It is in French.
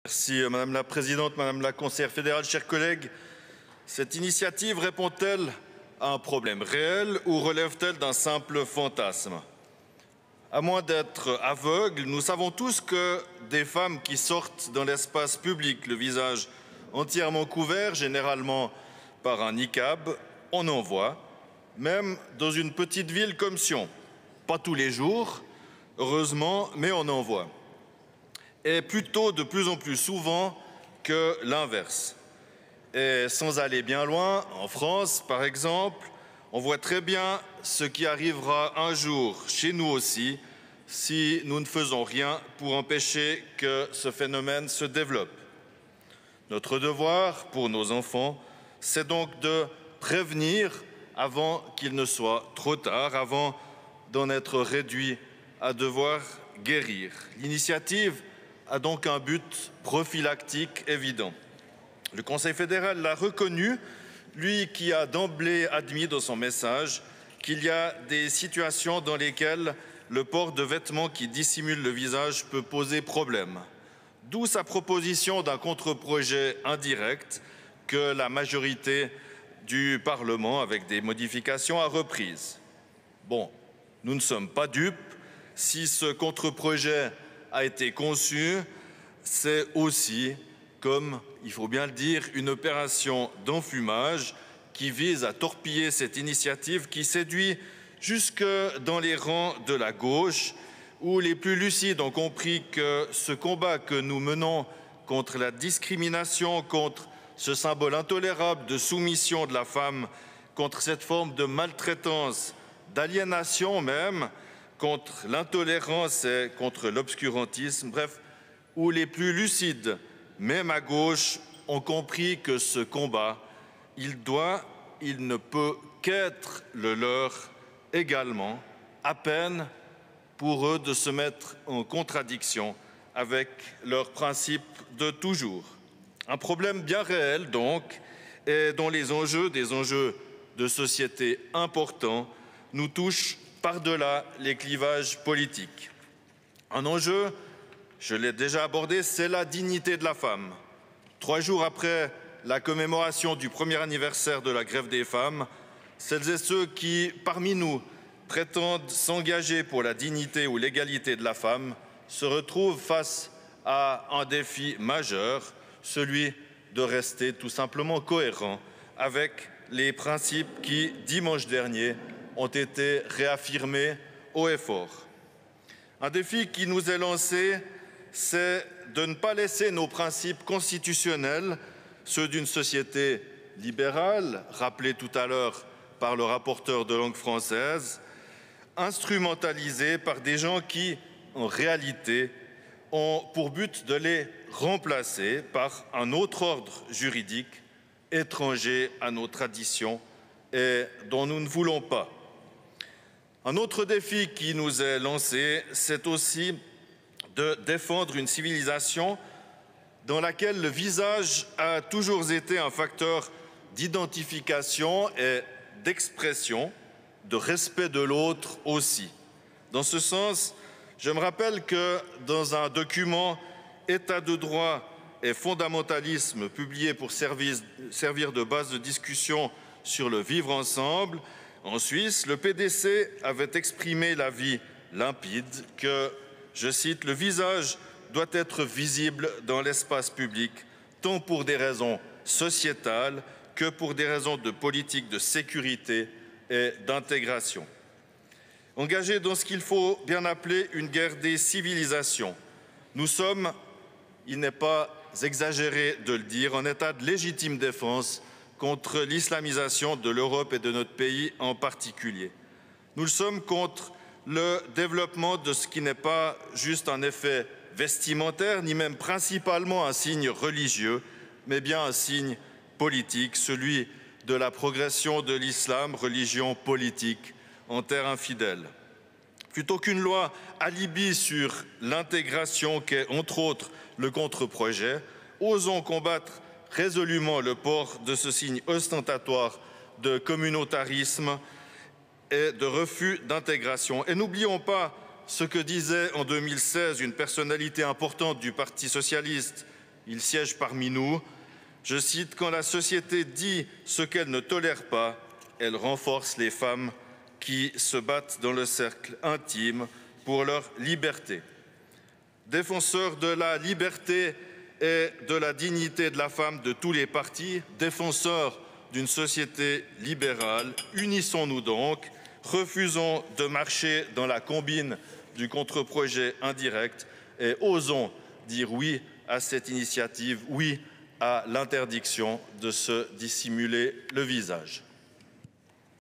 Merci Madame la Présidente, Madame la Conseillère fédérale, chers collègues. Cette initiative répond-elle à un problème réel ou relève-t-elle d'un simple fantasme? À moins d'être aveugles, nous savons tous que des femmes qui sortent dans l'espace public, le visage entièrement couvert, généralement par un niqab, on en voit, même dans une petite ville comme Sion. Pas tous les jours, heureusement, mais on en voit. Et plutôt de plus en plus souvent que l'inverse. Et sans aller bien loin, en France, par exemple, on voit très bien ce qui arrivera un jour chez nous aussi si nous ne faisons rien pour empêcher que ce phénomène se développe. Notre devoir pour nos enfants, c'est donc de prévenir avant qu'il ne soit trop tard, avant d'en être réduit à devoir guérir. L'initiative a donc un but prophylactique évident. Le Conseil fédéral l'a reconnu, lui qui a d'emblée admis dans son message qu'il y a des situations dans lesquelles le port de vêtements qui dissimulent le visage peut poser problème. D'où sa proposition d'un contre-projet indirect que la majorité du Parlement, avec des modifications, a reprise. Bon, nous ne sommes pas dupes. Si ce contre-projet a été conçu, c'est aussi, comme il faut bien le dire, une opération d'enfumage qui vise à torpiller cette initiative qui séduit jusque dans les rangs de la gauche, où les plus lucides ont compris que ce combat que nous menons contre la discrimination, contre ce symbole intolérable de soumission de la femme, contre cette forme de maltraitance, d'aliénation même, contre l'intolérance et contre l'obscurantisme, bref, où les plus lucides, même à gauche, ont compris que ce combat, il ne peut qu'être le leur également, à peine pour eux de se mettre en contradiction avec leurs principes de toujours. Un problème bien réel donc, et dont les enjeux, des enjeux de société importants, nous touchent par-delà les clivages politiques. Un enjeu, je l'ai déjà abordé, c'est la dignité de la femme. 3 jours après la commémoration du premier anniversaire de la grève des femmes, celles et ceux qui, parmi nous, prétendent s'engager pour la dignité ou l'égalité de la femme se retrouvent face à un défi majeur, celui de rester tout simplement cohérent avec les principes qui, dimanche dernier, ont été réaffirmés haut et fort. Un défi qui nous est lancé, c'est de ne pas laisser nos principes constitutionnels, ceux d'une société libérale, rappelés tout à l'heure par le rapporteur de langue française, instrumentalisés par des gens qui, en réalité, ont pour but de les remplacer par un autre ordre juridique étranger à nos traditions et dont nous ne voulons pas. Un autre défi qui nous est lancé, c'est aussi de défendre une civilisation dans laquelle le visage a toujours été un facteur d'identification et d'expression, de respect de l'autre aussi. Dans ce sens, je me rappelle que dans un document État de droit et fondamentalisme publié pour servir de base de discussion sur le vivre ensemble, en Suisse, le PDC avait exprimé l'avis limpide que, je cite, « le visage doit être visible dans l'espace public, tant pour des raisons sociétales que pour des raisons de politique de sécurité et d'intégration. » Engagés dans ce qu'il faut bien appeler une guerre des civilisations, nous sommes, il n'est pas exagéré de le dire, en état de légitime défense contre l'islamisation de l'Europe et de notre pays en particulier. Nous le sommes contre le développement de ce qui n'est pas juste un effet vestimentaire, ni même principalement un signe religieux, mais bien un signe politique, celui de la progression de l'islam, religion politique, en terre infidèle. Plutôt qu'une loi alibi sur l'intégration qu'est, entre autres, le contre-projet, osons combattre résolument le port de ce signe ostentatoire de communautarisme et de refus d'intégration. Et n'oublions pas ce que disait en 2016 une personnalité importante du Parti socialiste. Il siège parmi nous. Je cite, « Quand la société dit ce qu'elle ne tolère pas, elle renforce les femmes qui se battent dans le cercle intime pour leur liberté. » Défenseurs de la liberté et de la dignité de la femme de tous les partis, défenseurs d'une société libérale, unissons-nous donc, refusons de marcher dans la combine du contre-projet indirect et osons dire oui à cette initiative, oui à l'interdiction de se dissimuler le visage.